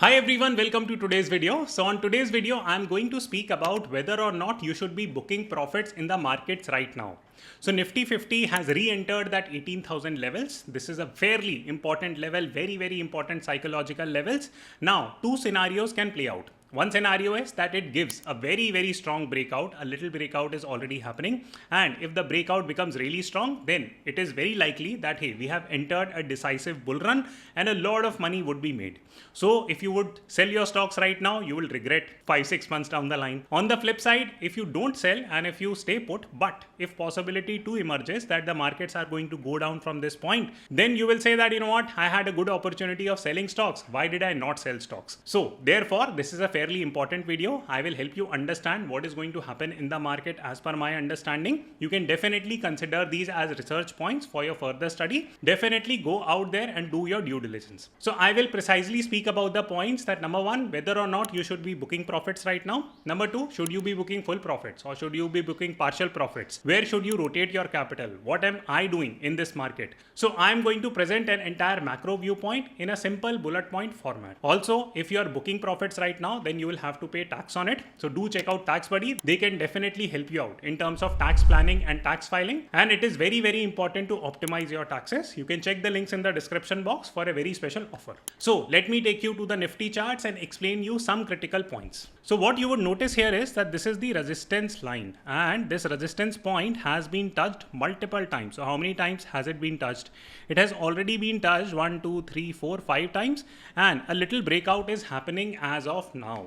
Hi everyone, welcome to today's video. So on today's video, I'm going to speak about whether or not you should be booking profits in the markets right now. So Nifty 50 has re-entered that 18,000 levels. This is a fairly important level, very important psychological levels. Now, two scenarios can play out. One scenario is that it gives a very strong breakout. A little breakout is already happening. And if the breakout becomes really strong, then it is very likely that, hey, we have entered a decisive bull run and a lot of money would be made. So if you would sell your stocks right now, you will regret 5-6 months down the line. On the flip side, if you don't sell and if you stay put, but if possibility 2 emerges that the markets are going to go down from this point, then you will say that, you know what, I had a good opportunity of selling stocks. Why did I not sell stocks? So therefore, this is a fairly important video. I will help you understand what is going to happen in the market as per my understanding. You can definitely consider these as research points for your further study. Definitely go out there and do your due diligence. So I will precisely speak about the points that number one, whether or not you should be booking profits right now. Number two, should you be booking full profits or should you be booking partial profits? Where should you rotate your capital? What am I doing in this market? So I'm going to present an entire macro viewpoint in a simple bullet point format. Also, if you are booking profits right now, then you will have to pay tax on it. So do check out Tax Buddy. They can definitely help you out in terms of tax planning and tax filing. And it is very important to optimize your taxes. You can check the links in the description box for a very special offer. So let me take you to the Nifty charts and explain you some critical points. So what you would notice here is that this is the resistance line and this resistance point has been touched multiple times. So how many times has it been touched? It has already been touched 1, 2, 3, 4, 5 times and a little breakout is happening as of now.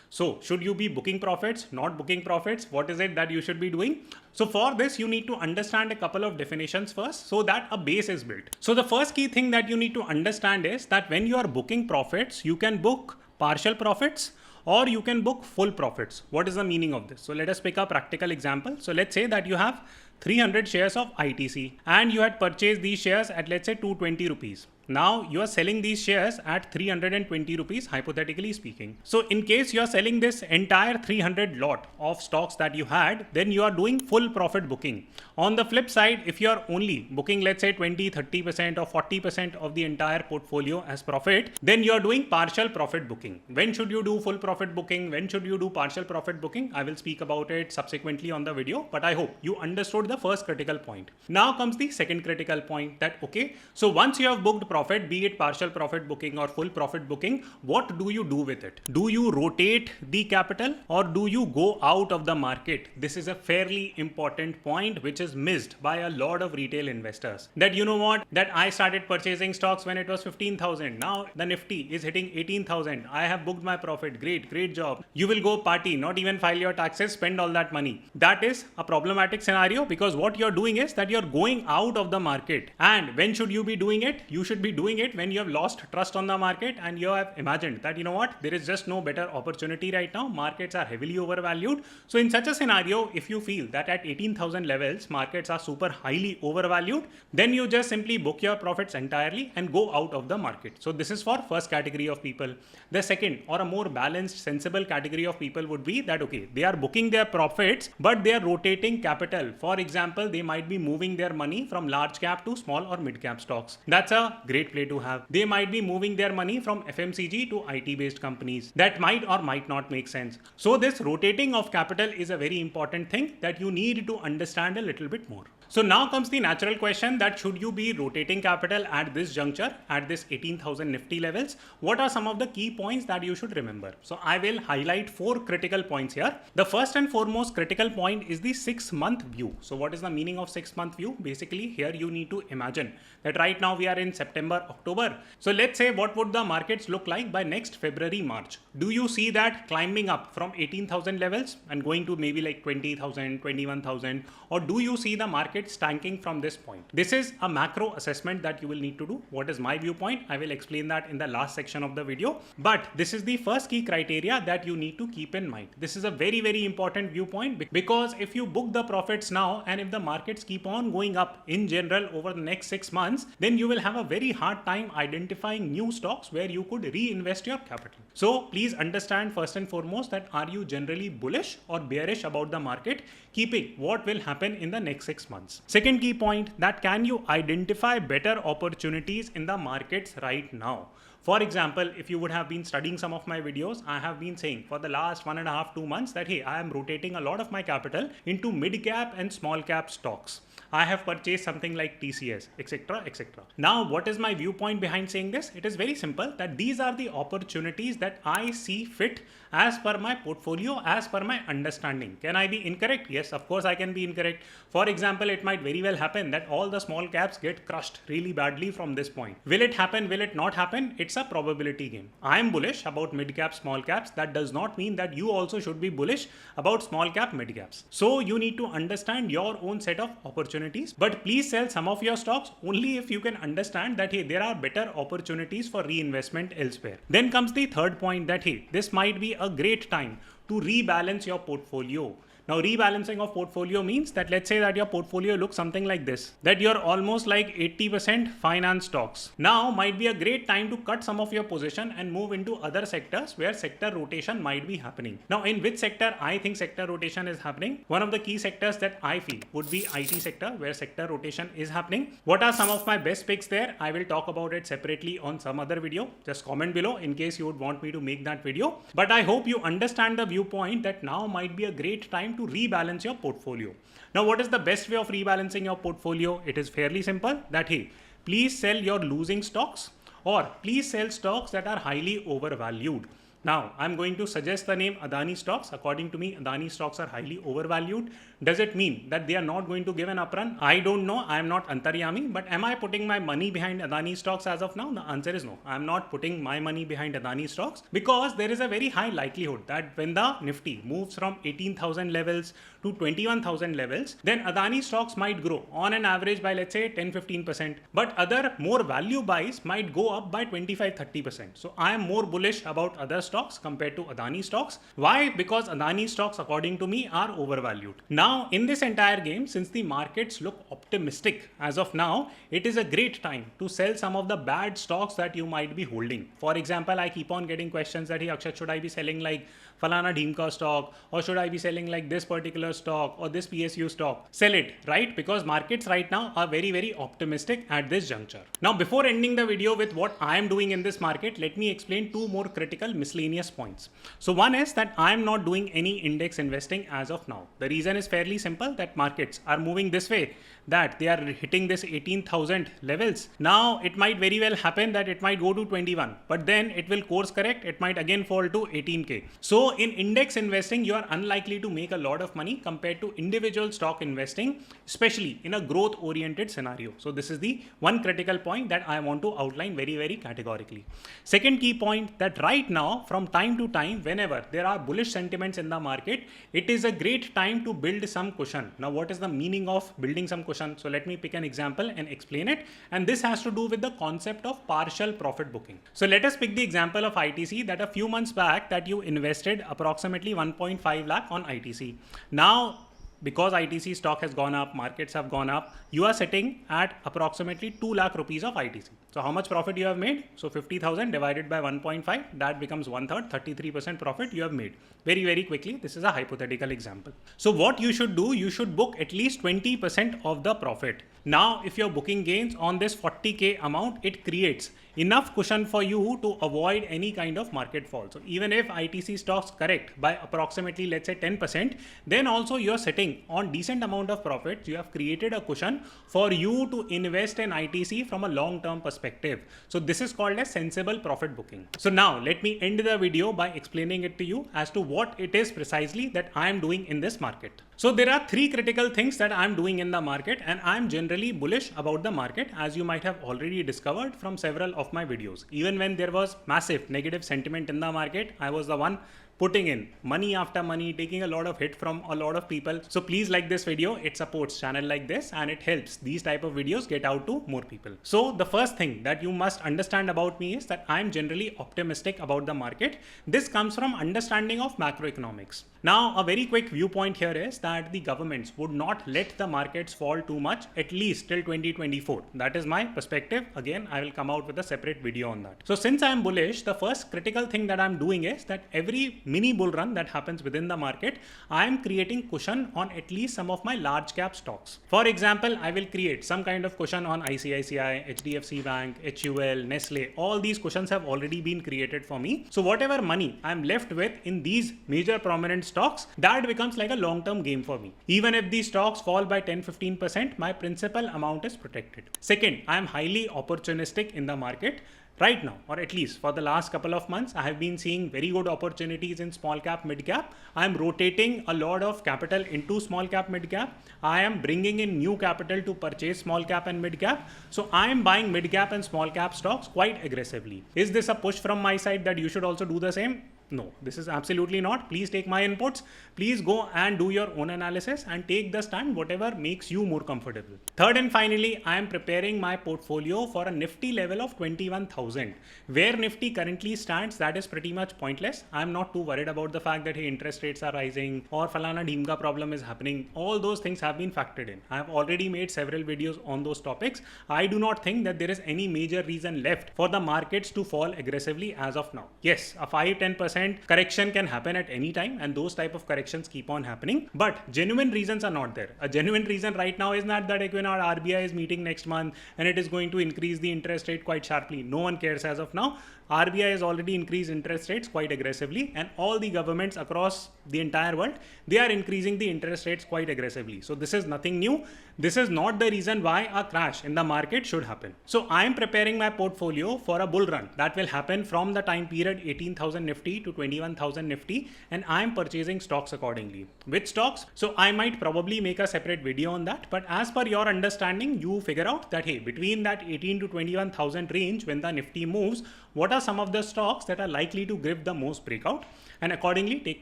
So should you be booking profits, not booking profits? What is it that you should be doing? So for this, you need to understand a couple of definitions first so that a base is built. So the first key thing that you need to understand is that when you are booking profits, you can book partial profits or you can book full profits. What is the meaning of this? So let us pick a practical example. So let's say that you have 300 shares of ITC and you had purchased these shares at, let's say, 220 rupees. Now you are selling these shares at 320 rupees, hypothetically speaking. So in case you are selling this entire 300 lot of stocks that you had, then you are doing full profit booking. On the flip side, if you are only booking, let's say 20, 30% or 40% of the entire portfolio as profit, then you are doing partial profit booking. When should you do full profit booking? When should you do partial profit booking? I will speak about it subsequently on the video, but I hope you understood the first critical point. Now comes the second critical point that, okay, so once you have booked profit, be it partial profit booking or full profit booking, what do you do with it? Do you rotate the capital or do you go out of the market? This is a fairly important point which is missed by a lot of retail investors. That, you know what, that I started purchasing stocks when it was 15,000. Now the Nifty is hitting 18,000. I have booked my profit. Great job. You will go party, not even file your taxes, spend all that money. That is a problematic scenario because what you're doing is that you're going out of the market. And when should you be doing it? You should be doing it when you have lost trust on the market and you have imagined that, you know what, there is just no better opportunity right now. Markets are heavily overvalued. So in such a scenario, if you feel that at 18,000 levels, markets are super highly overvalued, then you just simply book your profits entirely and go out of the market. So this is for first category of people. The second or a more balanced, sensible category of people would be that, okay, they are booking their profits, but they are rotating capital. For example, they might be moving their money from large cap to small or mid cap stocks. That's a great play to have. They might be moving their money from FMCG to IT based companies. That might or might not make sense. So this rotating of capital is a very important thing that you need to understand a little bit more. So now comes the natural question that should you be rotating capital at this juncture, at this 18,000 Nifty levels? What are some of the key points that you should remember? So I will highlight 4 critical points here. The first and foremost critical point is the 6-month view. So what is the meaning of 6-month view? Basically, here you need to imagine that right now we are in September, October. So let's say what would the markets look like by next February, March? Do you see that climbing up from 18,000 levels and going to maybe like 20,000, 21,000? Or do you see the market tanking from this point? This is a macro assessment that you will need to do. What is my viewpoint? I will explain that in the last section of the video. But this is the first key criteria that you need to keep in mind. This is a very important viewpoint because if you book the profits now and if the markets keep on going up in general over the next 6 months, then you will have a very hard time identifying new stocks where you could reinvest your capital. So please understand first and foremost that are you generally bullish or bearish about the market, keeping what will happen in the next 6 months. Second key point, that can you identify better opportunities in the markets right now? For example, if you would have been studying some of my videos, I have been saying for the last 1.5 2 months that hey, I am rotating a lot of my capital into mid cap and small cap stocks. I have purchased something like TCS, etc., etc. Now, what is my viewpoint behind saying this? It is very simple that these are the opportunities that I see fit as per my portfolio, as per my understanding. Can I be incorrect? Yes, of course I can be incorrect. For example, it might very well happen that all the small caps get crushed really badly from this point. Will it happen? Will it not happen? It's a probability game. I am bullish about mid cap, small caps. That does not mean that you also should be bullish about small cap, mid caps. So you need to understand your own set of opportunities, but please sell some of your stocks only if you can understand that hey, there are better opportunities for reinvestment elsewhere. Then comes the third point that hey, this might be a great time to rebalance your portfolio. Now, rebalancing of portfolio means that let's say that your portfolio looks something like this, that you're almost like 80% finance stocks. Now might be a great time to cut some of your position and move into other sectors where sector rotation might be happening. Now, in which sector I think sector rotation is happening? One of the key sectors that I feel would be IT sector, where sector rotation is happening. What are some of my best picks there? I will talk about it separately on some other video. Just comment below in case you would want me to make that video. But I hope you understand the viewpoint that now might be a great time to rebalance your portfolio. Now, what is the best way of rebalancing your portfolio? It is fairly simple that hey, please sell your losing stocks or please sell stocks that are highly overvalued. Now, I'm going to suggest the name Adani stocks. According to me, Adani stocks are highly overvalued. Does it mean that they are not going to give an uptrun? I don't know. I am not Antaryami, but am I putting my money behind Adani stocks as of now? The answer is no. I am not putting my money behind Adani stocks because there is a very high likelihood that when the Nifty moves from 18,000 levels to 21,000 levels, then Adani stocks might grow on an average by let's say 10-15%, but other more value buys might go up by 25-30%. So I am more bullish about other stocks compared to Adani stocks. Why? Because Adani stocks, according to me, are overvalued. Now, in this entire game, since the markets look optimistic as of now, it is a great time to sell some of the bad stocks that you might be holding. For example, I keep on getting questions that, hey, Akshat, should I be selling like Falana Dheemka stock, or should I be selling like this particular stock or this PSU stock? Sell it, right? Because markets right now are very, very optimistic at this juncture. Now, before ending the video with what I am doing in this market, let me explain two more critical miscellaneous points. So one is that I am not doing any index investing as of now. The reason is fairly simple, that markets are moving this way, that they are hitting this 18,000 levels. Now, it might very well happen that it might go to 21, but then it will course correct. It might again fall to 18K. So in index investing, you are unlikely to make a lot of money compared to individual stock investing, especially in a growth oriented scenario. So this is the one critical point that I want to outline very, very categorically. Second key point, that right now, from time to time, whenever there are bullish sentiments in the market, it is a great time to build some cushion. Now, what is the meaning of building some cushion? So let me pick an example and explain it. And this has to do with the concept of partial profit booking. So let us pick the example of ITC, that a few months back that you invested approximately 1.5 lakh on ITC. Now, because ITC stock has gone up, markets have gone up, you are sitting at approximately 2 lakh rupees of ITC. So how much profit you have made? So 50,000 divided by 1.5, that becomes 1/3, 33% profit you have made. Very, very quickly, this is a hypothetical example. So what you should do, you should book at least 20% of the profit. Now, if you're booking gains on this 40K amount, it creates enough cushion for you to avoid any kind of market fall. So even if ITC stocks correct by approximately, let's say 10%, then also you're sitting on decent amount of profits. You have created a cushion for you to invest in ITC from a long-term perspective. So this is called as sensible profit booking. So now let me end the video by explaining it to you as to what it is precisely that I am doing in this market. So there are three critical things that I'm doing in the market, and I'm generally bullish about the market, as you might have already discovered from several of my videos. Even when there was massive negative sentiment in the market, I was the one putting in money after money, taking a lot of hit from a lot of people. So please like this video. It supports channel like this and it helps these type of videos get out to more people. So the first thing that you must understand about me is that I'm generally optimistic about the market. This comes from understanding of macroeconomics. Now, a very quick viewpoint here is that the governments would not let the markets fall too much, at least till 2024. That is my perspective. Again, I will come out with a separate video on that. So since I am bullish, the first critical thing that I'm doing is that every mini bull run that happens within the market, I am creating cushion on at least some of my large cap stocks. For example, I will create some kind of cushion on ICICI, HDFC Bank, HUL, Nestle. All these cushions have already been created for me. So whatever money I'm left with in these major prominent stocks, that becomes like a long-term game for me. Even if these stocks fall by 10-15%, my principal amount is protected. Second, I am highly opportunistic in the market. Right now, or at least for the last couple of months, I have been seeing very good opportunities in small cap, mid cap. I am rotating a lot of capital into small cap, mid cap. I am bringing in new capital to purchase small cap and mid cap. So I am buying mid cap and small cap stocks quite aggressively. Is this a push from my side that you should also do the same? No, this is absolutely not. Please take my inputs. Please go and do your own analysis and take the stand whatever makes you more comfortable. Third and finally, I am preparing my portfolio for a Nifty level of 21,000. Where Nifty currently stands, that is pretty much pointless. I am not too worried about the fact that hey, interest rates are rising or falana deemka problem is happening. All those things have been factored in. I have already made several videos on those topics. I do not think that there is any major reason left for the markets to fall aggressively as of now. Yes, a 5-10% correction can happen at any time, and those type of corrections keep on happening, but genuine reasons are not there. A genuine reason right now is not that our RBI is meeting next month and it is going to increase the interest rate quite sharply. No one cares as of now. RBI has already increased interest rates quite aggressively, and all the governments across the entire world, they are increasing the interest rates quite aggressively. So this is nothing new. This is not the reason why a crash in the market should happen. So I am preparing my portfolio for a bull run that will happen from the time period 18,000 Nifty to 21,000 Nifty, and I am purchasing stocks accordingly. Which stocks? So I might probably make a separate video on that, but as per your understanding, you figure out that hey, between that 18 to 21,000 range when the Nifty moves, what are some of the stocks that are likely to give the most breakout, and accordingly take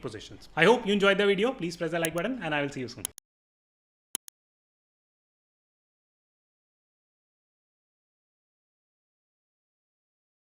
positions. I hope you enjoyed the video. Please press the like button and I will see you soon.